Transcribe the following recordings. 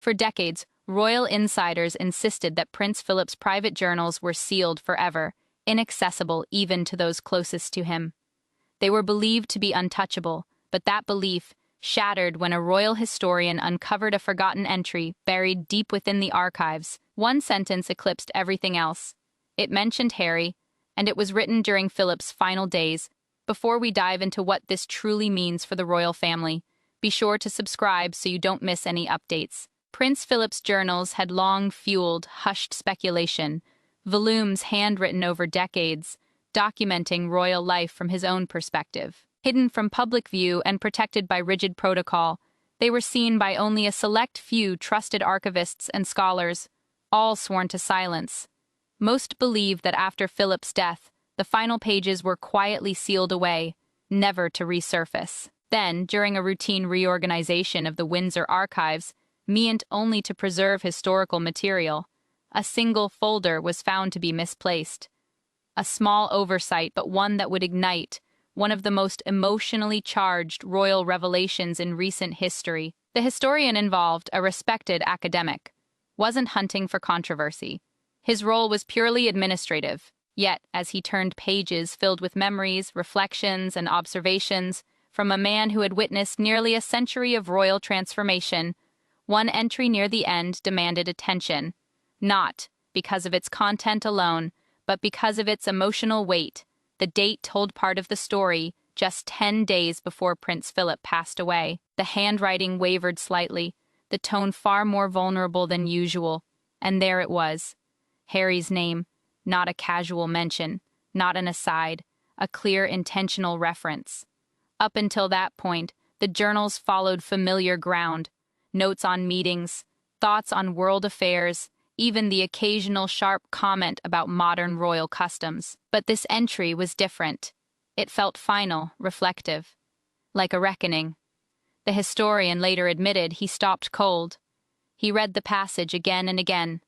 For decades, royal insiders insisted that Prince Philip's private journals were sealed forever, inaccessible even to those closest to him. They were believed to be untouchable, but that belief shattered when a royal historian uncovered a forgotten entry buried deep within the archives. One sentence eclipsed everything else. It mentioned Harry, and it was written during Philip's final days. Before we dive into what this truly means for the royal family, be sure to subscribe so you don't miss any updates. Prince Philip's journals had long fueled hushed speculation, volumes handwritten over decades, documenting royal life from his own perspective. Hidden from public view and protected by rigid protocol, they were seen by only a select few trusted archivists and scholars, all sworn to silence. Most believed that after Philip's death, the final pages were quietly sealed away, never to resurface. Then, during a routine reorganization of the Windsor archives, meant only to preserve historical material, a single folder was found to be misplaced. A small oversight, but one that would ignite one of the most emotionally charged royal revelations in recent history. The historian involved, a respected academic, wasn't hunting for controversy. His role was purely administrative. Yet, as he turned pages filled with memories, reflections, and observations from a man who had witnessed nearly a century of royal transformation, one entry near the end demanded attention, not because of its content alone, but because of its emotional weight. The date told part of the story, just 10 days before Prince Philip passed away. The handwriting wavered slightly, the tone far more vulnerable than usual, and there it was. Harry's name, not a casual mention, not an aside, a clear intentional reference. Up until that point, the journals followed familiar ground, notes on meetings, thoughts on world affairs, even the occasional sharp comment about modern royal customs. But this entry was different. It felt final, reflective, like a reckoning. The historian later admitted he stopped cold. He read the passage again and again,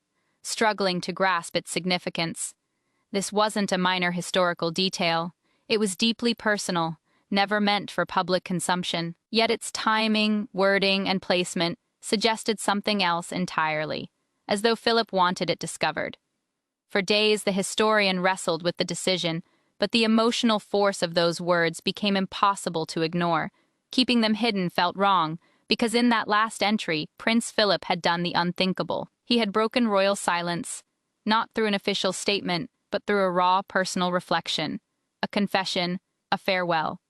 struggling to grasp its significance. This wasn't a minor historical detail. It was deeply personal, never meant for public consumption. Yet its timing, wording, and placement suggested something else entirely, as though Philip wanted it discovered. For days, the historian wrestled with the decision, but the emotional force of those words became impossible to ignore. Keeping them hidden felt wrong, because in that last entry, Prince Philip had done the unthinkable. He had broken royal silence, not through an official statement, but through a raw personal reflection, a confession, a farewell,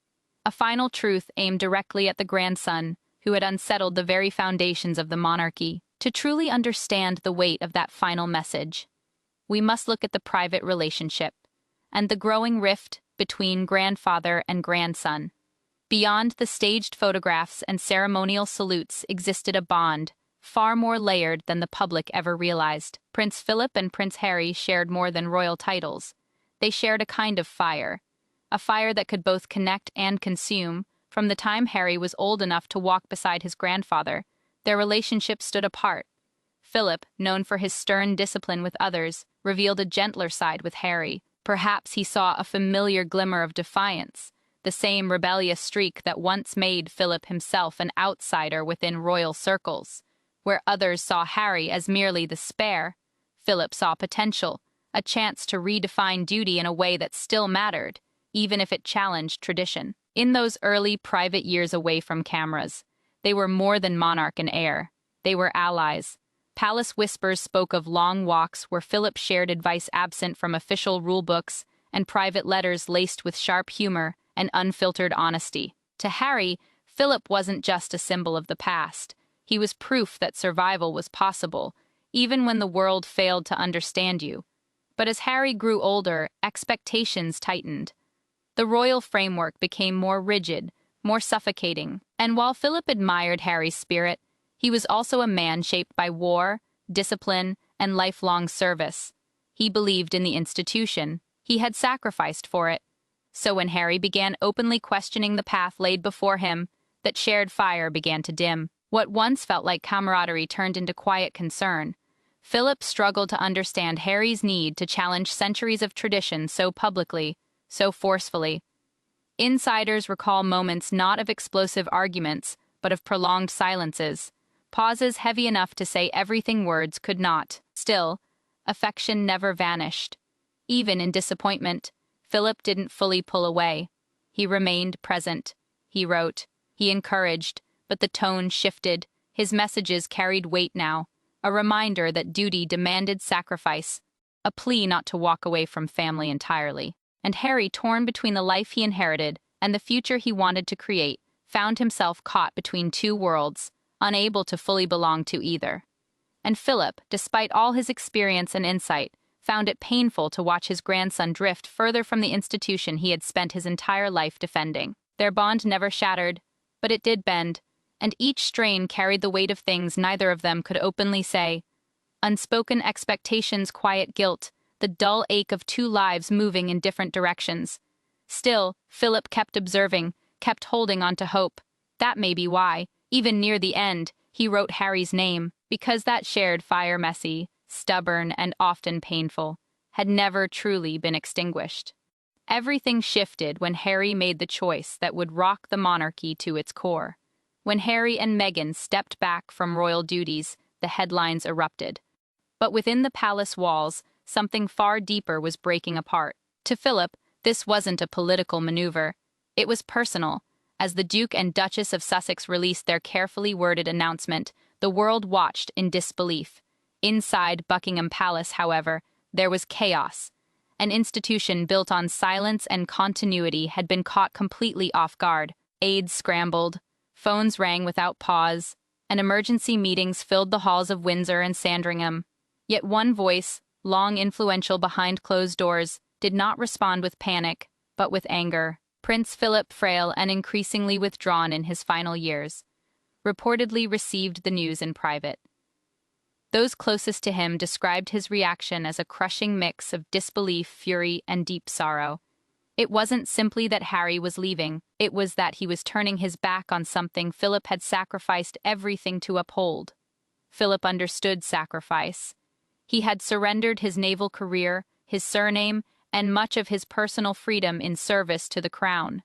a final truth aimed directly at the grandson who had unsettled the very foundations of the monarchy. To truly understand the weight of that final message, we must look at the private relationship and the growing rift between grandfather and grandson. Beyond the staged photographs and ceremonial salutes existed a bond far more layered than the public ever realized. Prince Philip and Prince Harry shared more than royal titles. They shared a kind of fire, a fire that could both connect and consume. From the time Harry was old enough to walk beside his grandfather, their relationship stood apart. Philip, known for his stern discipline with others, revealed a gentler side with Harry. Perhaps he saw a familiar glimmer of defiance, the same rebellious streak that once made Philip himself an outsider within royal circles. Where others saw Harry as merely the spare, Philip saw potential, a chance to redefine duty in a way that still mattered, even if it challenged tradition. In those early private years away from cameras, they were more than monarch and heir. They were allies. Palace whispers spoke of long walks where Philip shared advice absent from official rulebooks and private letters laced with sharp humor and unfiltered honesty. To Harry, Philip wasn't just a symbol of the past. He was proof that survival was possible, even when the world failed to understand you. But as Harry grew older, expectations tightened. The royal framework became more rigid, more suffocating. And while Philip admired Harry's spirit, he was also a man shaped by war, discipline, and lifelong service. He believed in the institution. He had sacrificed for it. So when Harry began openly questioning the path laid before him, that shared fire began to dim. What once felt like camaraderie turned into quiet concern. Philip struggled to understand Harry's need to challenge centuries of tradition so publicly, so forcefully. Insiders recall moments not of explosive arguments, but of prolonged silences, pauses heavy enough to say everything words could not. Still, affection never vanished. Even in disappointment, Philip didn't fully pull away. He remained present. He wrote. He encouraged, but the tone shifted. His messages carried weight now, a reminder that duty demanded sacrifice, a plea not to walk away from family entirely. And Harry, torn between the life he inherited and the future he wanted to create, found himself caught between two worlds, unable to fully belong to either. And Philip, despite all his experience and insight, found it painful to watch his grandson drift further from the institution he had spent his entire life defending. Their bond never shattered, but it did bend, and each strain carried the weight of things neither of them could openly say. Unspoken expectations, quiet guilt, the dull ache of two lives moving in different directions. Still, Philip kept observing, kept holding on to hope. That may be why, even near the end, he wrote Harry's name, because that shared fire, messy, stubborn, and often painful, had never truly been extinguished. Everything shifted when Harry made the choice that would rock the monarchy to its core. When Harry and Meghan stepped back from royal duties, the headlines erupted. But within the palace walls, something far deeper was breaking apart. To Philip, this wasn't a political maneuver. It was personal. As the Duke and Duchess of Sussex released their carefully worded announcement, the world watched in disbelief. Inside Buckingham Palace, however, there was chaos. An institution built on silence and continuity had been caught completely off guard. Aides scrambled, phones rang without pause, and emergency meetings filled the halls of Windsor and Sandringham. Yet one voice, long influential behind closed doors, did not respond with panic, but with anger. Prince Philip, frail and increasingly withdrawn in his final years, reportedly received the news in private. Those closest to him described his reaction as a crushing mix of disbelief, fury, and deep sorrow. It wasn't simply that Harry was leaving, it was that he was turning his back on something Philip had sacrificed everything to uphold. Philip understood sacrifice. He had surrendered his naval career, his surname, and much of his personal freedom in service to the crown.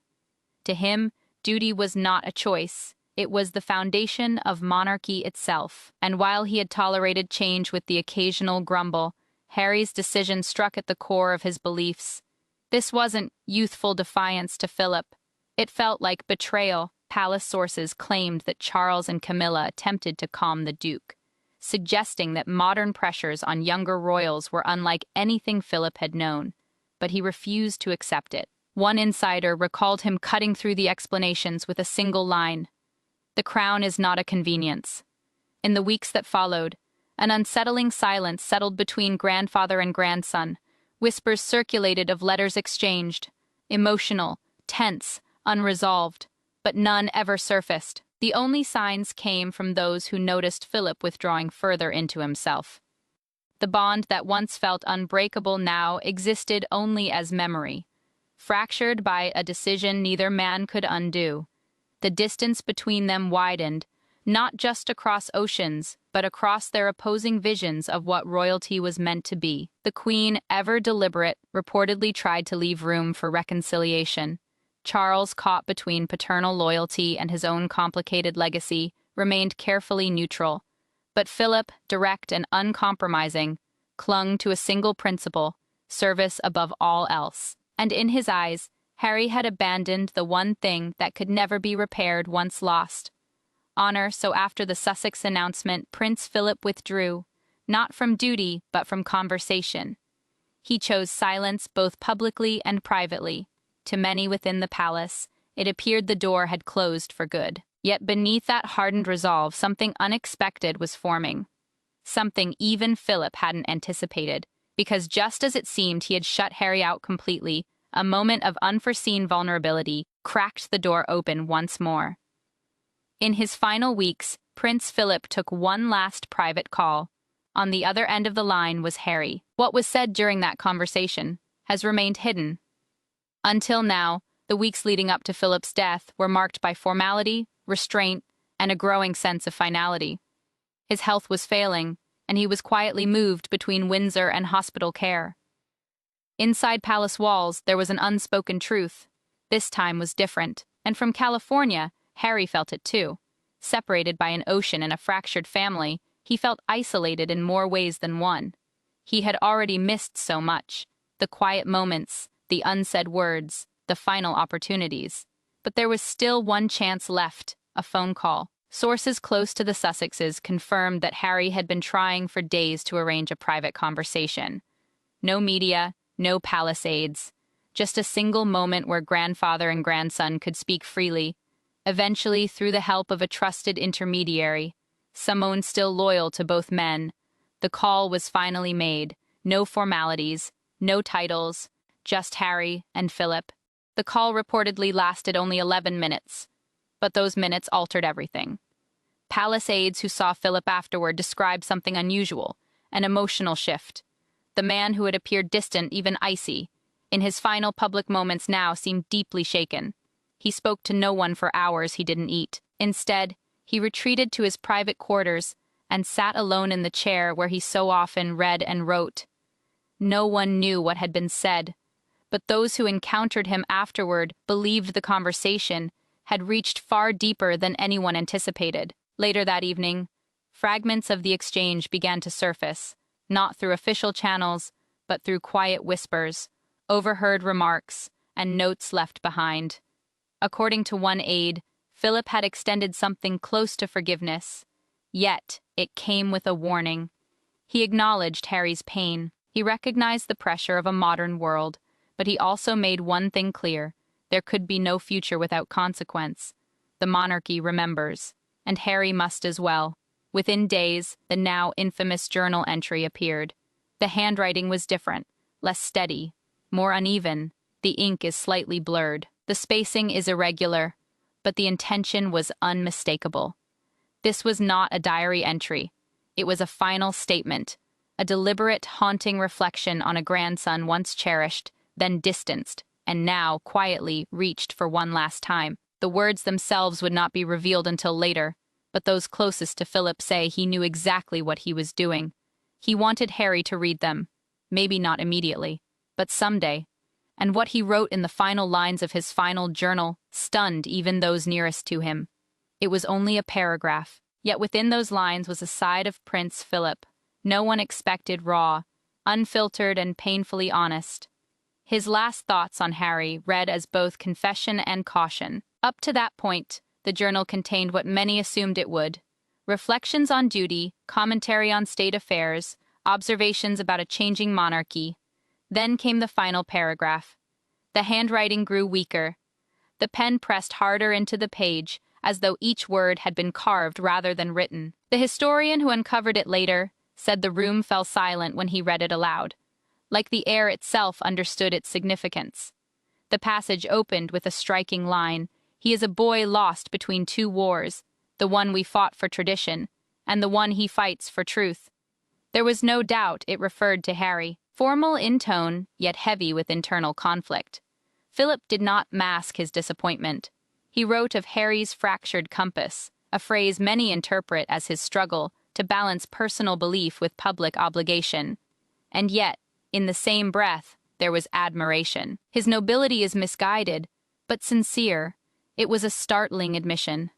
To him, duty was not a choice. It was the foundation of monarchy itself, and while he had tolerated change with the occasional grumble, Harry's decision struck at the core of his beliefs. This wasn't youthful defiance to Philip. It felt like betrayal. Palace sources claimed that Charles and Camilla attempted to calm the Duke, suggesting that modern pressures on younger royals were unlike anything Philip had known, but he refused to accept it. One insider recalled him cutting through the explanations with a single line: "The crown is not a convenience." In the weeks that followed, an unsettling silence settled between grandfather and grandson. Whispers circulated of letters exchanged, emotional, tense, unresolved, but none ever surfaced. The only signs came from those who noticed Philip withdrawing further into himself. The bond that once felt unbreakable now existed only as memory, fractured by a decision neither man could undo. The distance between them widened, not just across oceans, but across their opposing visions of what royalty was meant to be. The Queen, ever deliberate, reportedly tried to leave room for reconciliation. Charles, caught between paternal loyalty and his own complicated legacy, remained carefully neutral. But Philip, direct and uncompromising, clung to a single principle: service above all else. And in his eyes, Harry had abandoned the one thing that could never be repaired once lost: honor. So after the Sussex announcement, Prince Philip withdrew, not from duty, but from conversation. He chose silence both publicly and privately. To many within the palace, it appeared the door had closed for good. Yet beneath that hardened resolve, something unexpected was forming. Something even Philip hadn't anticipated, because just as it seemed he had shut Harry out completely, a moment of unforeseen vulnerability cracked the door open once more. In his final weeks, Prince Philip took one last private call. On the other end of the line was Harry. What was said during that conversation has remained hidden. Until now, the weeks leading up to Philip's death were marked by formality, restraint, and a growing sense of finality. His health was failing, and he was quietly moved between Windsor and hospital care. Inside palace walls, there was an unspoken truth. This time was different, and from California, Harry felt it too. Separated by an ocean and a fractured family, he felt isolated in more ways than one. He had already missed so much: the quiet moments, the unsaid words, the final opportunities. But there was still one chance left: a phone call. Sources close to the Sussexes confirmed that Harry had been trying for days to arrange a private conversation. No media, no palisades, just a single moment where grandfather and grandson could speak freely. Eventually, through the help of a trusted intermediary, someone still loyal to both men, the call was finally made. No formalities, no titles, just Harry and Philip. The call reportedly lasted only 11 minutes, but those minutes altered everything. Palace aides who saw Philip afterward described something unusual: an emotional shift. The man who had appeared distant, even icy, in his final public moments now seemed deeply shaken. He spoke to no one for hours. He didn't eat. Instead, he retreated to his private quarters and sat alone in the chair where he so often read and wrote. No one knew what had been said, but those who encountered him afterward believed the conversation had reached far deeper than anyone anticipated. Later that evening, fragments of the exchange began to surface, not through official channels, but through quiet whispers, overheard remarks, and notes left behind. According to one aide, Philip had extended something close to forgiveness, yet it came with a warning. He acknowledged Harry's pain. He recognized the pressure of a modern world, but he also made one thing clear: there could be no future without consequence. The monarchy remembers, and Harry must as well. Within days, the now infamous journal entry appeared. The handwriting was different, less steady, more uneven. The ink is slightly blurred. The spacing is irregular, but the intention was unmistakable. This was not a diary entry. It was a final statement, a deliberate, haunting reflection on a grandson once cherished, then distanced, and now, quietly, reached for one last time. The words themselves would not be revealed until later, but those closest to Philip say he knew exactly what he was doing. He wanted Harry to read them, maybe not immediately, but someday. And what he wrote in the final lines of his final journal stunned even those nearest to him. It was only a paragraph, yet within those lines was a side of Prince Philip no one expected: raw, unfiltered, and painfully honest. His last thoughts on Harry read as both confession and caution. Up to that point, the journal contained what many assumed it would: reflections on duty, commentary on state affairs, observations about a changing monarchy. Then came the final paragraph. The handwriting grew weaker. The pen pressed harder into the page, as though each word had been carved rather than written. The historian who uncovered it later said the room fell silent when he read it aloud, like the air itself understood its significance. The passage opened with a striking line: "He is a boy lost between two wars, the one we fought for tradition, and the one he fights for truth." There was no doubt it referred to Harry. Formal in tone, yet heavy with internal conflict. Philip did not mask his disappointment. He wrote of Harry's fractured compass, a phrase many interpret as his struggle to balance personal belief with public obligation. And yet, in the same breath, there was admiration. His nobility is misguided, but sincere. It was a startling admission.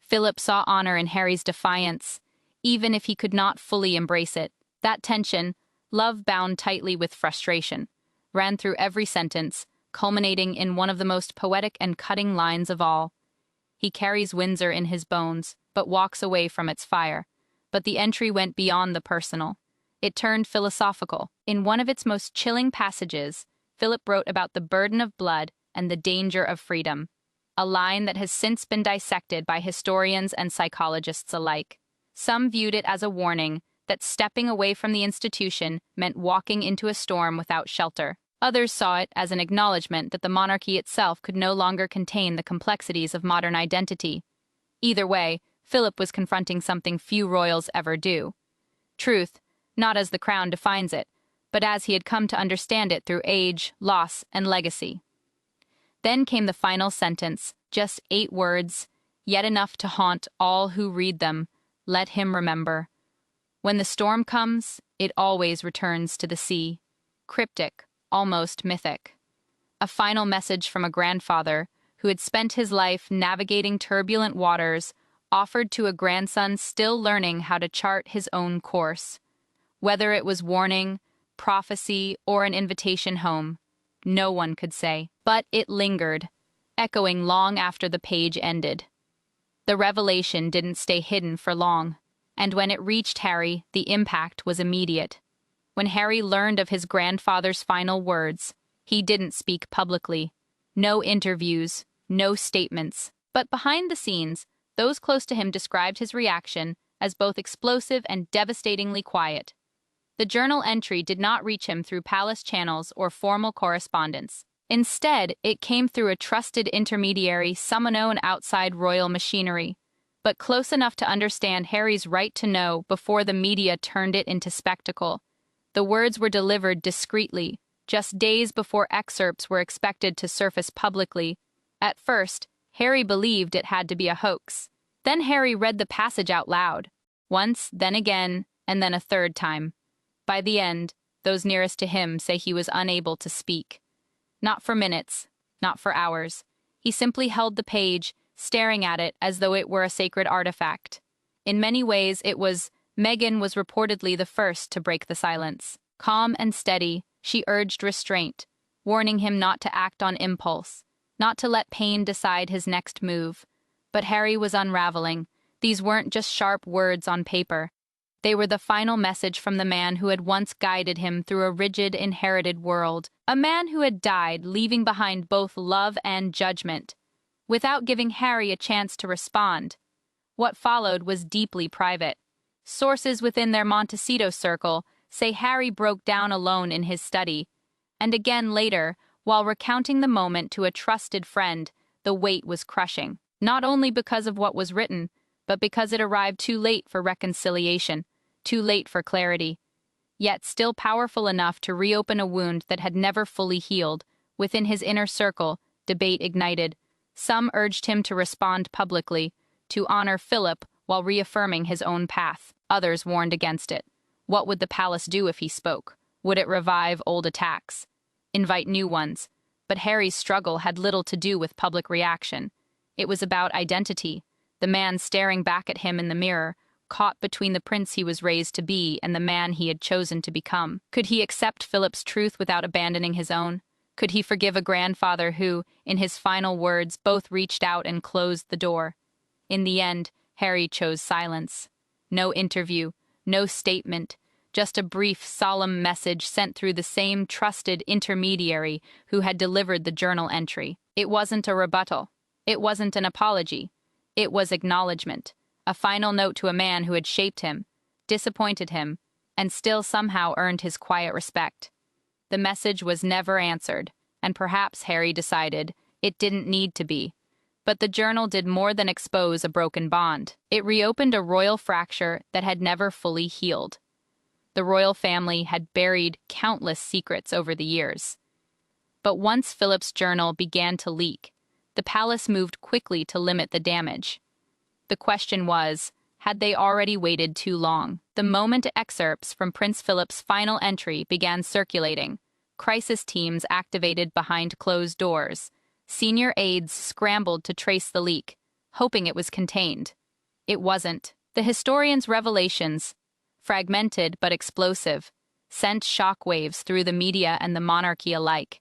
Philip saw honor in Harry's defiance, even if he could not fully embrace it. That tension, love bound tightly with frustration, ran through every sentence, culminating in one of the most poetic and cutting lines of all. "He carries Windsor in his bones, but walks away from its fire." But the entry went beyond the personal. It turned philosophical. In one of its most chilling passages, Philip wrote about the burden of blood and the danger of freedom, a line that has since been dissected by historians and psychologists alike. Some viewed it as a warning that stepping away from the institution meant walking into a storm without shelter. Others saw it as an acknowledgement that the monarchy itself could no longer contain the complexities of modern identity. Either way, Philip was confronting something few royals ever do: truth, not as the crown defines it, but as he had come to understand it through age, loss, and legacy. Then came the final sentence, just 8 words, yet enough to haunt all who read them: "Let him remember. When the storm comes, it always returns to the sea." Cryptic, almost mythic. A final message from a grandfather who had spent his life navigating turbulent waters, offered to a grandson still learning how to chart his own course. Whether it was warning, prophecy, or an invitation home, no one could say. But it lingered, echoing long after the page ended. The revelation didn't stay hidden for long, and when it reached Harry, the impact was immediate. When Harry learned of his grandfather's final words, he didn't speak publicly. No interviews, no statements. But behind the scenes, those close to him described his reaction as both explosive and devastatingly quiet. The journal entry did not reach him through palace channels or formal correspondence. Instead, it came through a trusted intermediary, someone known outside royal machinery, but close enough to understand Harry's right to know before the media turned it into spectacle. The words were delivered discreetly, just days before excerpts were expected to surface publicly. At first, Harry believed it had to be a hoax. Then Harry read the passage out loud, once, then again, and then a third time. By the end, those nearest to him say he was unable to speak. Not for minutes, not for hours. He simply held the page, staring at it as though it were a sacred artifact. In many ways, Meghan was reportedly the first to break the silence. Calm and steady, she urged restraint, warning him not to act on impulse, not to let pain decide his next move. But Harry was unraveling. These weren't just sharp words on paper. They were the final message from the man who had once guided him through a rigid, inherited world. A man who had died, leaving behind both love and judgment, without giving Harry a chance to respond. What followed was deeply private. Sources within their Montecito circle say Harry broke down alone in his study, and again later, while recounting the moment to a trusted friend, the weight was crushing, not only because of what was written, but because it arrived too late for reconciliation, too late for clarity, yet still powerful enough to reopen a wound that had never fully healed. Within his inner circle, debate ignited. Some urged him to respond publicly, to honor Philip while reaffirming his own path. Others warned against it. What would the palace do if he spoke? Would it revive old attacks? Invite new ones? But Harry's struggle had little to do with public reaction. It was about identity. The man staring back at him in the mirror, caught between the prince he was raised to be and the man he had chosen to become. Could he accept Philip's truth without abandoning his own? Could he forgive a grandfather who, in his final words, both reached out and closed the door? In the end, Harry chose silence. No interview, no statement, just a brief, solemn message sent through the same trusted intermediary who had delivered the journal entry. It wasn't a rebuttal. It wasn't an apology. It was acknowledgement, a final note to a man who had shaped him, disappointed him, and still somehow earned his quiet respect. The message was never answered, and perhaps Harry decided it didn't need to be. But the journal did more than expose a broken bond. It reopened a royal fracture that had never fully healed. The royal family had buried countless secrets over the years. But once Philip's journal began to leak, the palace moved quickly to limit the damage. The question was, had they already waited too long? The moment excerpts from Prince Philip's final entry began circulating, crisis teams activated behind closed doors. Senior aides scrambled to trace the leak, hoping it was contained. It wasn't. The historian's revelations, fragmented but explosive, sent shockwaves through the media and the monarchy alike.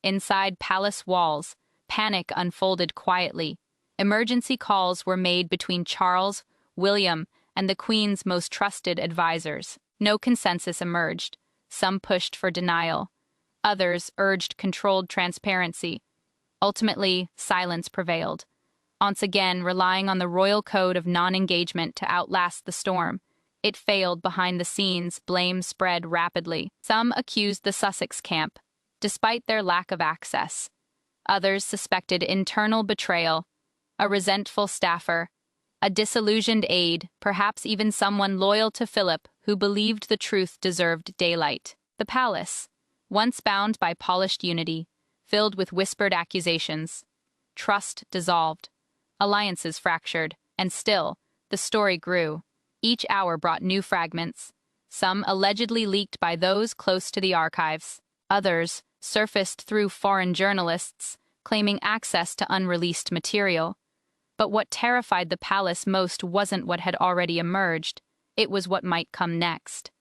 Inside palace walls, panic unfolded quietly. Emergency calls were made between Charles, William, and the Queen's most trusted advisors. No consensus emerged. Some pushed for denial. Others urged controlled transparency. Ultimately, silence prevailed. Once again, relying on the royal code of non-engagement to outlast the storm. It failed behind the scenes, blame spread rapidly. Some accused the Sussex camp, despite their lack of access. Others suspected internal betrayal, a resentful staffer, a disillusioned aide, perhaps even someone loyal to Philip who believed the truth deserved daylight. The palace, once bound by polished unity, filled with whispered accusations. Trust dissolved, alliances fractured, and still, the story grew. Each hour brought new fragments, some allegedly leaked by those close to the archives. Others surfaced through foreign journalists, claiming access to unreleased material. But what terrified the palace most wasn't what had already emerged, it was what might come next.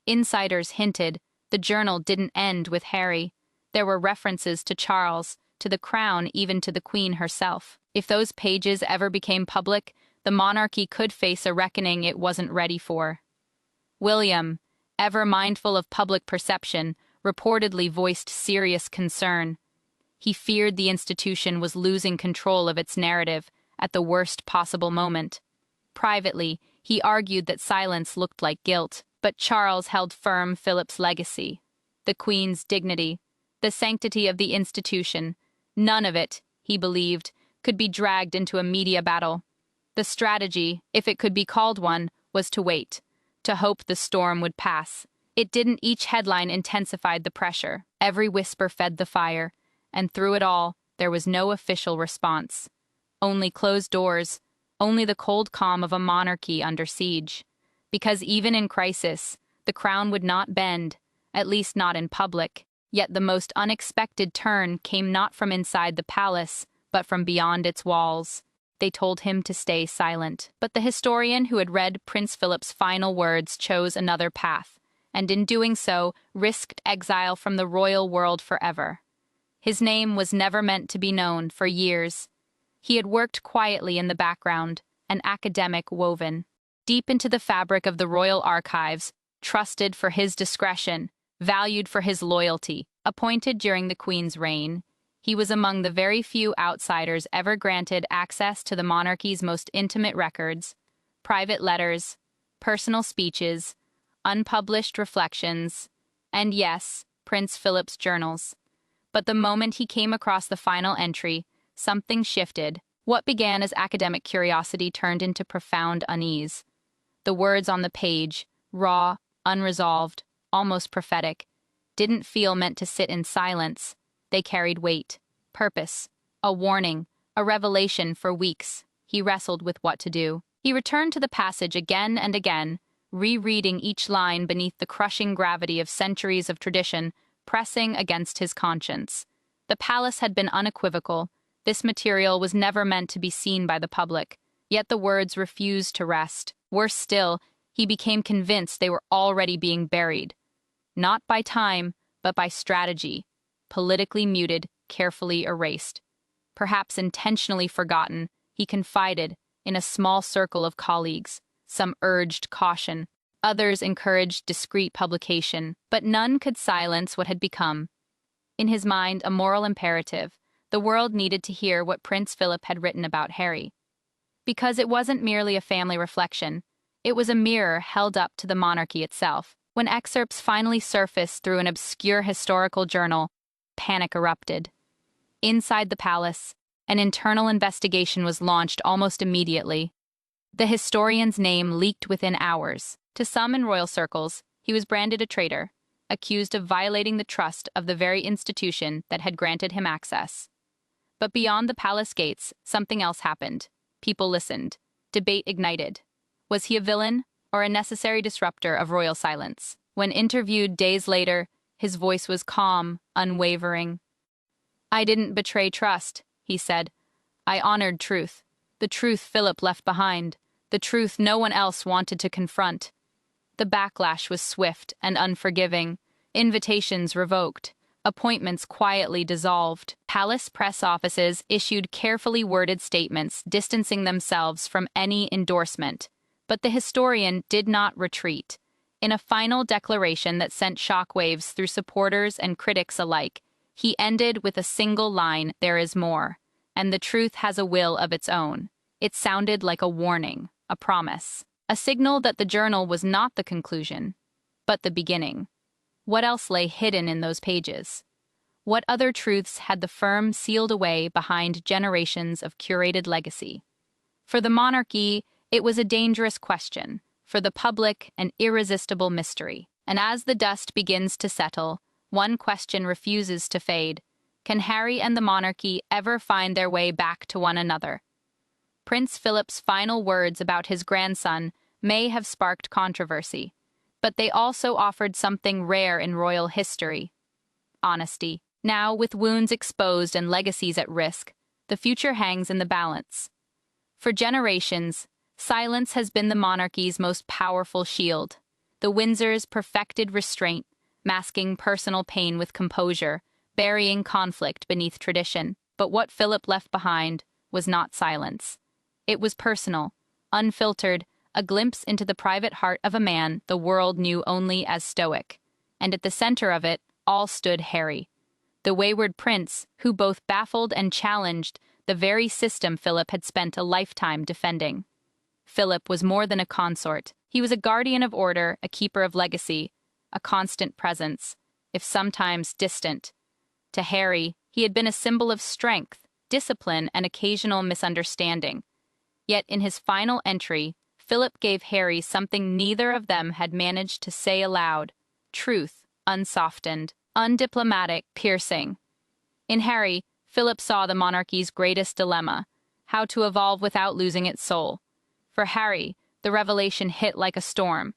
Insiders hinted the journal didn't end with Harry. There were references to Charles, to the crown, even to the Queen herself. If those pages ever became public, the monarchy could face a reckoning it wasn't ready for. William, ever mindful of public perception, reportedly voiced serious concern. He feared the institution was losing control of its narrative at the worst possible moment. Privately, he argued that silence looked like guilt, but Charles held firm Philip's legacy, the Queen's dignity, the sanctity of the institution. None of it, he believed, could be dragged into a media battle. The strategy, if it could be called one, was to wait, to hope the storm would pass. It didn't. Each headline intensified the pressure. Every whisper fed the fire, and through it all, there was no official response. Only closed doors, only the cold calm of a monarchy under siege. Because even in crisis, the crown would not bend, at least not in public. Yet the most unexpected turn came not from inside the palace, but from beyond its walls. They told him to stay silent. But the historian who had read Prince Philip's final words chose another path, and in doing so, risked exile from the royal world forever. His name was never meant to be known for years. He had worked quietly in the background, an academic woven deep into the fabric of the royal archives, trusted for his discretion, valued for his loyalty. Appointed during the Queen's reign, he was among the very few outsiders ever granted access to the monarchy's most intimate records, private letters, personal speeches, unpublished reflections, and yes, Prince Philip's journals. But the moment he came across the final entry, something shifted. What began as academic curiosity turned into profound unease. The words on the page, raw, unresolved, almost prophetic, didn't feel meant to sit in silence. They carried weight, purpose, a warning, a revelation. For weeks, he wrestled with what to do. He returned to the passage again and again, rereading each line beneath the crushing gravity of centuries of tradition pressing against his conscience. The palace had been unequivocal. This material was never meant to be seen by the public, yet the words refused to rest. Worse still, he became convinced they were already being buried. Not by time, but by strategy. Politically muted, carefully erased. Perhaps intentionally forgotten, he confided in a small circle of colleagues. Some urged caution. Others encouraged discreet publication, but none could silence what had become, in his mind, a moral imperative. The world needed to hear what Prince Philip had written about Harry. Because it wasn't merely a family reflection, it was a mirror held up to the monarchy itself. When excerpts finally surfaced through an obscure historical journal, panic erupted. Inside the palace, an internal investigation was launched almost immediately. The historian's name leaked within hours. To some in royal circles, he was branded a traitor, accused of violating the trust of the very institution that had granted him access. But beyond the palace gates, something else happened. People listened. Debate ignited. Was he a villain or a necessary disruptor of royal silence? When interviewed days later, his voice was calm, unwavering. "I didn't betray trust," he said. "I honored truth. The truth Philip left behind. The truth no one else wanted to confront." The backlash was swift and unforgiving. Invitations revoked. Appointments quietly dissolved. Palace press offices issued carefully worded statements distancing themselves from any endorsement. But the historian did not retreat. In a final declaration that sent shockwaves through supporters and critics alike, he ended with a single line, "There is more, and the truth has a will of its own." It sounded like a warning, a promise, a signal that the journal was not the conclusion, but the beginning. What else lay hidden in those pages? What other truths had the firm sealed away behind generations of curated legacy? For the monarchy, it was a dangerous question. For the public, an irresistible mystery. And as the dust begins to settle, one question refuses to fade. Can Harry and the monarchy ever find their way back to one another? Prince Philip's final words about his grandson may have sparked controversy, but they also offered something rare in royal history: honesty. Now, with wounds exposed and legacies at risk, the future hangs in the balance. For generations, silence has been the monarchy's most powerful shield. The Windsors perfected restraint, masking personal pain with composure, burying conflict beneath tradition. But what Philip left behind was not silence. It was personal, unfiltered, a glimpse into the private heart of a man the world knew only as stoic. And at the center of it all stood Harry, the wayward prince who both baffled and challenged the very system Philip had spent a lifetime defending. Philip was more than a consort. He was a guardian of order, a keeper of legacy, a constant presence, if sometimes distant. To Harry, he had been a symbol of strength, discipline, and occasional misunderstanding. Yet in his final entry, Philip gave Harry something neither of them had managed to say aloud: truth, unsoftened, undiplomatic, piercing. In Harry, Philip saw the monarchy's greatest dilemma: how to evolve without losing its soul. For Harry, the revelation hit like a storm.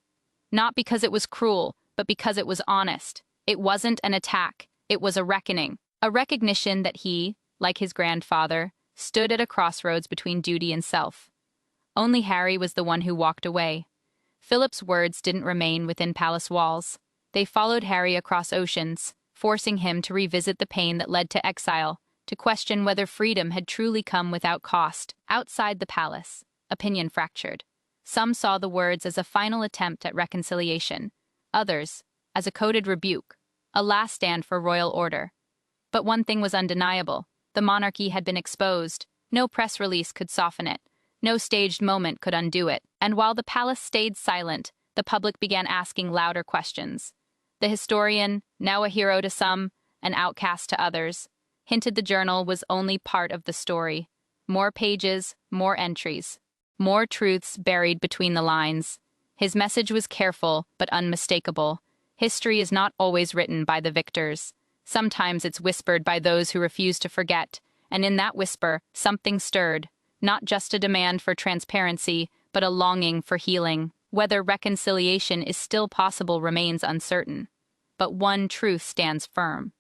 Not because it was cruel, but because it was honest. It wasn't an attack, it was a reckoning. A recognition that he, like his grandfather, stood at a crossroads between duty and self. Only Harry was the one who walked away. Philip's words didn't remain within palace walls. They followed Harry across oceans, forcing him to revisit the pain that led to exile, to question whether freedom had truly come without cost. Outside the palace, opinion fractured. Some saw the words as a final attempt at reconciliation, others as a coded rebuke, a last stand for royal order. But one thing was undeniable: the monarchy had been exposed. No press release could soften it. No staged moment could undo it. And while the palace stayed silent, the public began asking louder questions. The historian, now a hero to some, an outcast to others, hinted the journal was only part of the story. More pages, more entries, more truths buried between the lines. His message was careful but unmistakable. History is not always written by the victors. Sometimes it's whispered by those who refuse to forget, and in that whisper, something stirred. Not just a demand for transparency, but a longing for healing. Whether reconciliation is still possible remains uncertain. But one truth stands firm: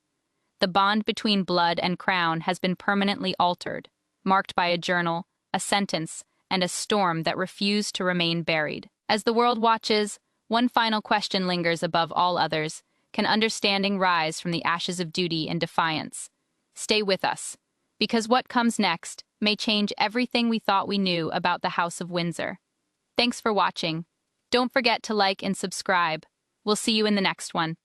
the bond between blood and crown has been permanently altered, marked by a journal, a sentence, and a storm that refused to remain buried. As the world watches, one final question lingers above all others: can understanding rise from the ashes of duty and defiance? Stay with us, because what comes next may change everything we thought we knew about the House of Windsor. Thanks for watching. Don't forget to like and subscribe. We'll see you in the next one.